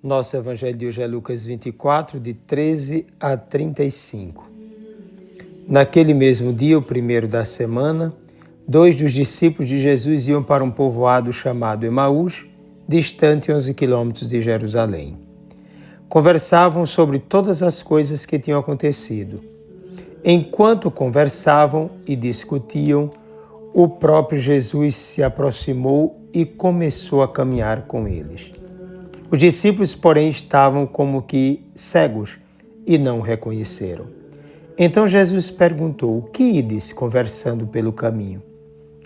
Nosso evangelho de hoje é Lucas 24, de 13 a 35. Naquele mesmo dia, o primeiro da semana, 2 dos discípulos de Jesus iam para um povoado chamado Emaús, distante 11 quilômetros de Jerusalém. Conversavam sobre todas as coisas que tinham acontecido. Enquanto conversavam e discutiam, o próprio Jesus se aproximou e começou a caminhar com eles. Os discípulos, porém, estavam como que cegos e não o reconheceram. Então Jesus perguntou: "O que ides conversando pelo caminho?"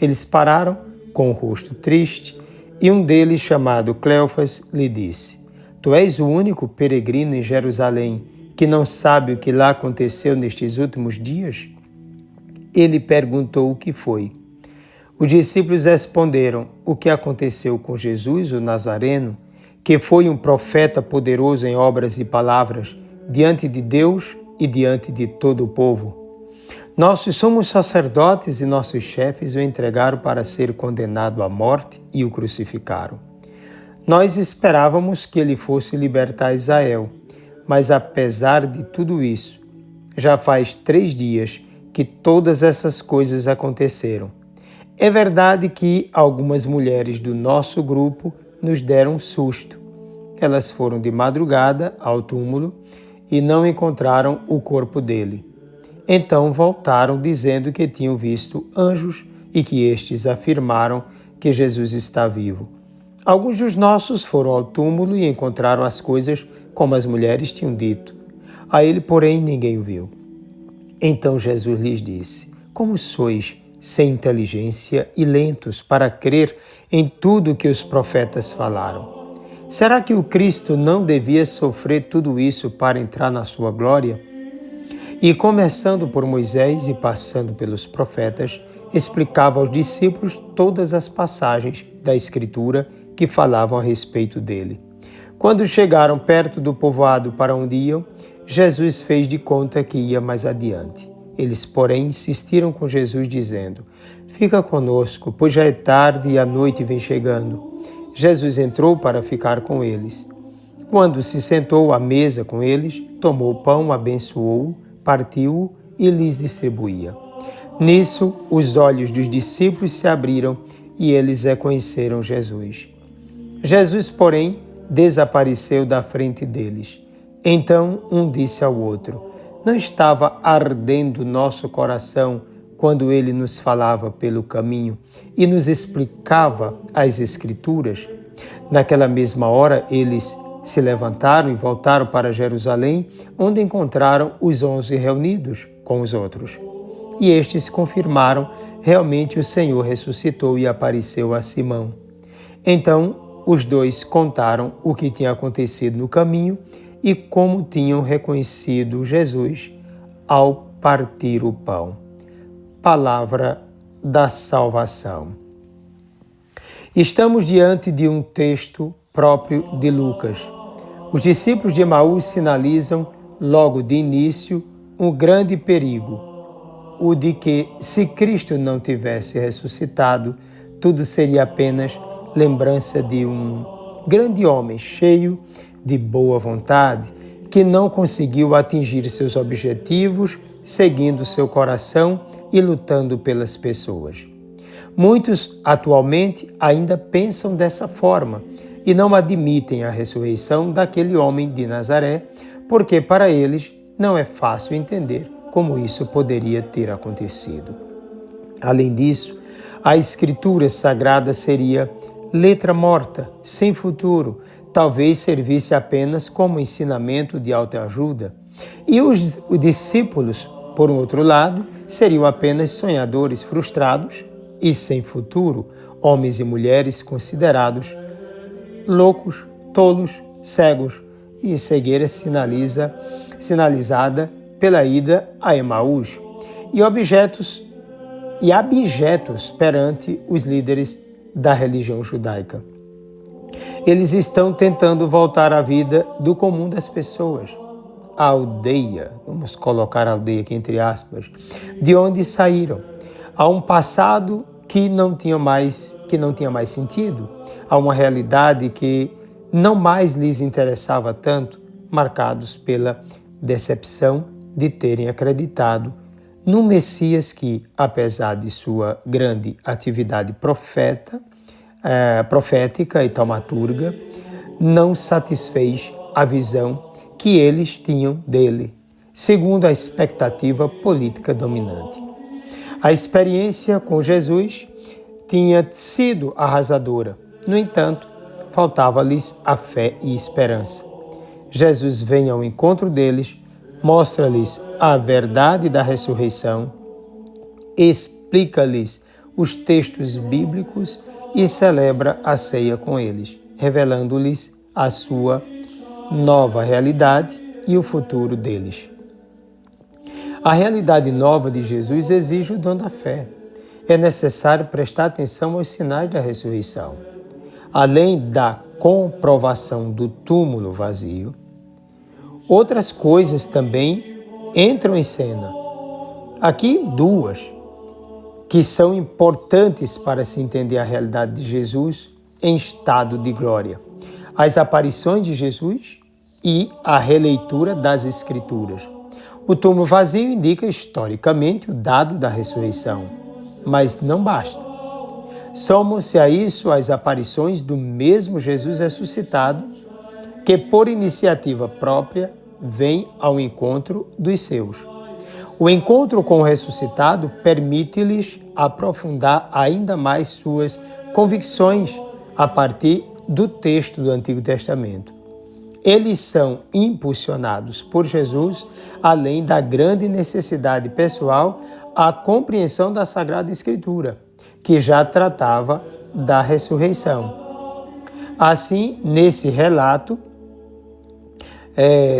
Eles pararam com o rosto triste e um deles, chamado Cleofas, lhe disse: "Tu és o único peregrino em Jerusalém que não sabe o que lá aconteceu nestes últimos dias?" Ele perguntou o que foi. Os discípulos responderam: "O que aconteceu com Jesus, o Nazareno, que foi um profeta poderoso em obras e palavras, diante de Deus e diante de todo o povo. Nossos sumos sacerdotes e nossos chefes o entregaram para ser condenado à morte e o crucificaram. Nós esperávamos que ele fosse libertar Israel, mas apesar de tudo isso, já faz 3 dias que todas essas coisas aconteceram. É verdade que algumas mulheres do nosso grupo nos deram um susto. Elas foram de madrugada ao túmulo e não encontraram o corpo dele. Então voltaram dizendo que tinham visto anjos e que estes afirmaram que Jesus está vivo. Alguns dos nossos foram ao túmulo e encontraram as coisas como as mulheres tinham dito. A ele, porém, ninguém o viu." Então Jesus lhes disse: "Como sois sem inteligência e lentos para crer em tudo que os profetas falaram? Será que o Cristo não devia sofrer tudo isso para entrar na sua glória?" E começando por Moisés e passando pelos profetas, explicava aos discípulos todas as passagens da Escritura que falavam a respeito dele. Quando chegaram perto do povoado para onde iam, Jesus fez de conta que ia mais adiante. Eles, porém, insistiram com Jesus, dizendo: "Fica conosco, pois já é tarde e a noite vem chegando." Jesus entrou para ficar com eles. Quando se sentou à mesa com eles, tomou o pão, abençoou-o, partiu-o e lhes distribuía. Nisso, os olhos dos discípulos se abriram e eles reconheceram Jesus. Jesus, porém, desapareceu da frente deles. Então um disse ao outro: "Não estava ardendo nosso coração quando ele nos falava pelo caminho e nos explicava as Escrituras?" Naquela mesma hora, eles se levantaram e voltaram para Jerusalém, onde encontraram os 11 reunidos com os outros. E estes confirmaram: realmente o Senhor ressuscitou e apareceu a Simão. Então os dois contaram o que tinha acontecido no caminho e como tinham reconhecido Jesus ao partir o pão. Palavra da salvação. Estamos diante de um texto próprio de Lucas. Os discípulos de Emaús sinalizam, logo de início, um grande perigo, o de que, se Cristo não tivesse ressuscitado, tudo seria apenas lembrança de um grande homem cheio de boa vontade, que não conseguiu atingir seus objetivos, seguindo seu coração e lutando pelas pessoas. Muitos atualmente ainda pensam dessa forma e não admitem a ressurreição daquele homem de Nazaré, porque para eles não é fácil entender como isso poderia ter acontecido. Além disso, a Escritura Sagrada seria letra morta, sem futuro, talvez servisse apenas como ensinamento de autoajuda. E os discípulos, por um outro lado, seriam apenas sonhadores frustrados e sem futuro, homens e mulheres considerados loucos, tolos, cegos, e cegueira sinalizada pela ida a Emaús, e abjetos perante os líderes da religião judaica. Eles estão tentando voltar à vida do comum das pessoas, a aldeia, vamos colocar a aldeia aqui entre aspas, de onde saíram, a um passado que não tinha mais sentido, a uma realidade que não mais lhes interessava tanto, marcados pela decepção de terem acreditado no Messias que, apesar de sua grande atividade profética e taumaturga, não satisfez a visão que eles tinham dele, segundo a expectativa política dominante. A experiência com Jesus tinha sido arrasadora. No entanto, faltava-lhes a fé e esperança. Jesus vem ao encontro deles, mostra-lhes a verdade da ressurreição, explica-lhes os textos bíblicos e celebra a ceia com eles, revelando-lhes a sua nova realidade e o futuro deles. A realidade nova de Jesus exige o dom da fé. É necessário prestar atenção aos sinais da ressurreição. Além da comprovação do túmulo vazio, outras coisas também entram em cena. Aqui duas, que são importantes para se entender a realidade de Jesus em estado de glória. As aparições de Jesus e a releitura das Escrituras. O túmulo vazio indica historicamente o dado da ressurreição, mas não basta. Somam-se a isso as aparições do mesmo Jesus ressuscitado, que por iniciativa própria vem ao encontro dos seus. O encontro com o ressuscitado permite-lhes aprofundar ainda mais suas convicções a partir do texto do Antigo Testamento. Eles são impulsionados por Jesus, além da grande necessidade pessoal, à compreensão da Sagrada Escritura, que já tratava da ressurreição. Assim, nesse relato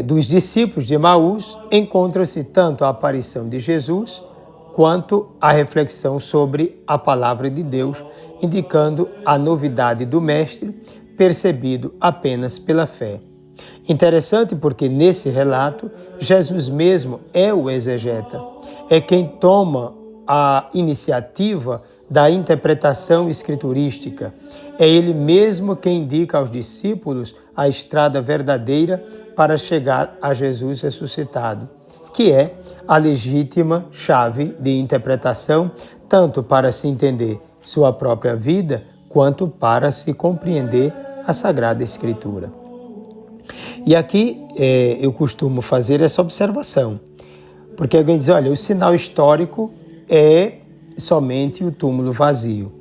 dos discípulos de Emaús, encontra-se tanto a aparição de Jesus, quanto a reflexão sobre a palavra de Deus, indicando a novidade do Mestre, percebido apenas pela fé. Interessante porque nesse relato, Jesus mesmo é o exegeta, é quem toma a iniciativa da interpretação escriturística. É ele mesmo quem indica aos discípulos a estrada verdadeira para chegar a Jesus ressuscitado, que é a legítima chave de interpretação, tanto para se entender sua própria vida, quanto para se compreender a Sagrada Escritura. E aqui eu costumo fazer essa observação, porque alguém diz, olha, o sinal histórico é somente o túmulo vazio.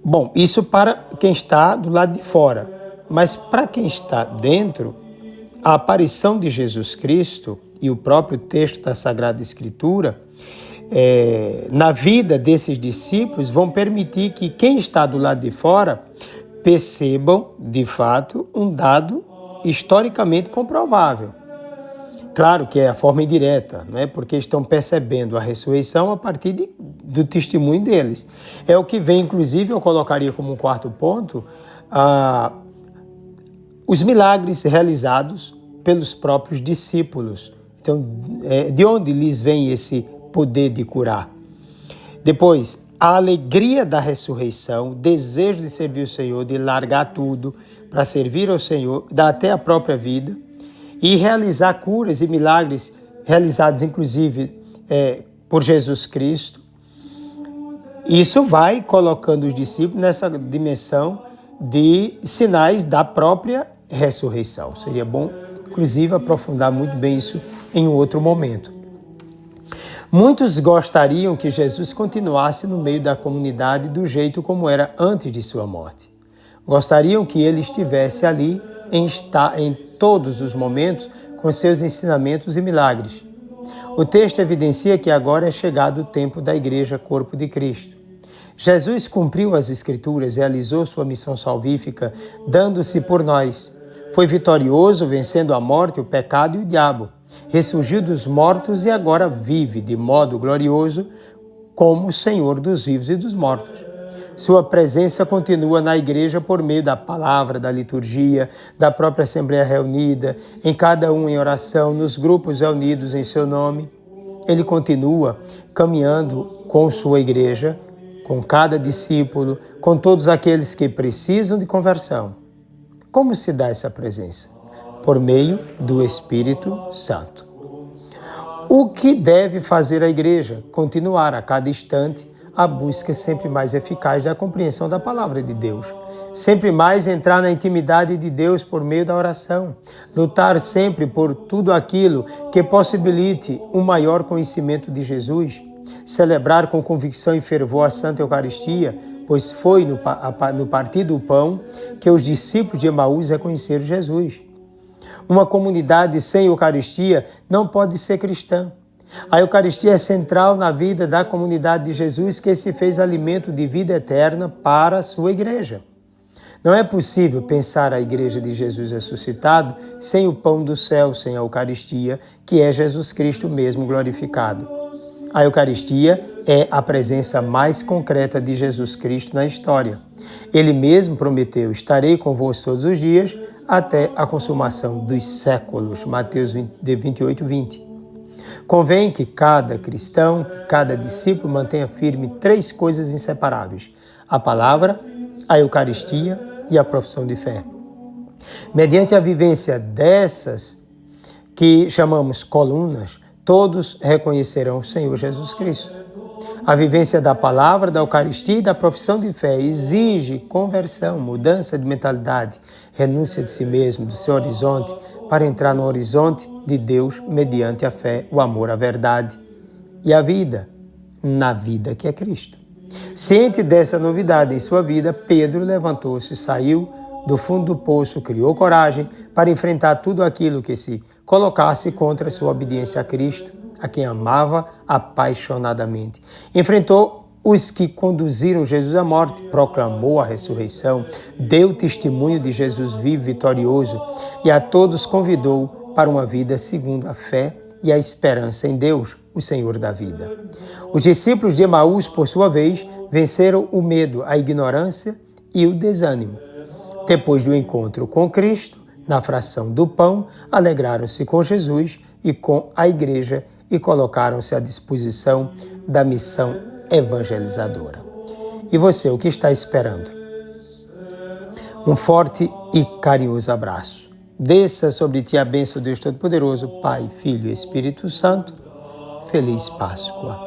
Bom, isso para quem está do lado de fora, mas para quem está dentro, a aparição de Jesus Cristo e o próprio texto da Sagrada Escritura, na vida desses discípulos, vão permitir que quem está do lado de fora percebam, de fato, um dado historicamente comprovável. Claro que é a forma indireta, não é? Porque estão percebendo a ressurreição a partir do testemunho deles. É o que vem, inclusive, eu colocaria como um quarto ponto, os milagres realizados pelos próprios discípulos. Então, de onde lhes vem esse poder de curar? Depois, a alegria da ressurreição, o desejo de servir o Senhor, de largar tudo para servir ao Senhor, dar até a própria vida, e realizar curas e milagres realizados, inclusive, por Jesus Cristo. Isso vai colocando os discípulos nessa dimensão de sinais da própria ressurreição. Seria bom, inclusive, aprofundar muito bem isso em um outro momento. Muitos gostariam que Jesus continuasse no meio da comunidade do jeito como era antes de sua morte. Gostariam que ele estivesse ali em todos os momentos com seus ensinamentos e milagres. O texto evidencia que agora é chegado o tempo da Igreja Corpo de Cristo. Jesus cumpriu as Escrituras, realizou sua missão salvífica, dando-se por nós. Foi vitorioso, vencendo a morte, o pecado e o diabo. Ressurgiu dos mortos e agora vive de modo glorioso como o Senhor dos vivos e dos mortos. Sua presença continua na igreja por meio da palavra, da liturgia, da própria Assembleia reunida, em cada um em oração, nos grupos reunidos em seu nome. Ele continua caminhando com sua igreja, com cada discípulo, com todos aqueles que precisam de conversão. Como se dá essa presença? Por meio do Espírito Santo. O que deve fazer a igreja? Continuar a cada instante a busca sempre mais eficaz da compreensão da palavra de Deus. Sempre mais entrar na intimidade de Deus por meio da oração. Lutar sempre por tudo aquilo que possibilite um maior conhecimento de Jesus. Celebrar com convicção e fervor a Santa Eucaristia, pois foi no partir do pão que os discípulos de Emaús reconheceram Jesus. Uma comunidade sem Eucaristia não pode ser cristã. A Eucaristia é central na vida da comunidade de Jesus, que se fez alimento de vida eterna para a sua igreja. Não é possível pensar a igreja de Jesus ressuscitado sem o pão do céu, sem a Eucaristia, que é Jesus Cristo mesmo glorificado. A Eucaristia é a presença mais concreta de Jesus Cristo na história. Ele mesmo prometeu: estarei convosco todos os dias até a consumação dos séculos. Mateus 28, 20. Convém que cada cristão, que cada discípulo mantenha firme 3 coisas inseparáveis: a palavra, a Eucaristia e a profissão de fé. Mediante a vivência dessas, que chamamos colunas, todos reconhecerão o Senhor Jesus Cristo. A vivência da palavra, da Eucaristia e da profissão de fé exige conversão, mudança de mentalidade, renúncia de si mesmo, do seu horizonte, para entrar no horizonte de Deus mediante a fé, o amor, a verdade e a vida, na vida que é Cristo. Ciente dessa novidade em sua vida, Pedro levantou-se, saiu do fundo do poço, criou coragem para enfrentar tudo aquilo que se colocasse contra sua obediência a Cristo, a quem amava apaixonadamente. Enfrentou os que conduziram Jesus à morte, proclamou a ressurreição, deu testemunho de Jesus vivo, vitorioso, e a todos convidou para uma vida segundo a fé e a esperança em Deus, o Senhor da vida. Os discípulos de Emaús, por sua vez, venceram o medo, a ignorância e o desânimo. Depois do encontro com Cristo, na fração do pão, alegraram-se com Jesus e com a igreja e colocaram-se à disposição da missão evangelizadora. E você, o que está esperando? Um forte e carinhoso abraço. Desça sobre ti a bênção do Deus Todo-Poderoso, Pai, Filho e Espírito Santo. Feliz Páscoa.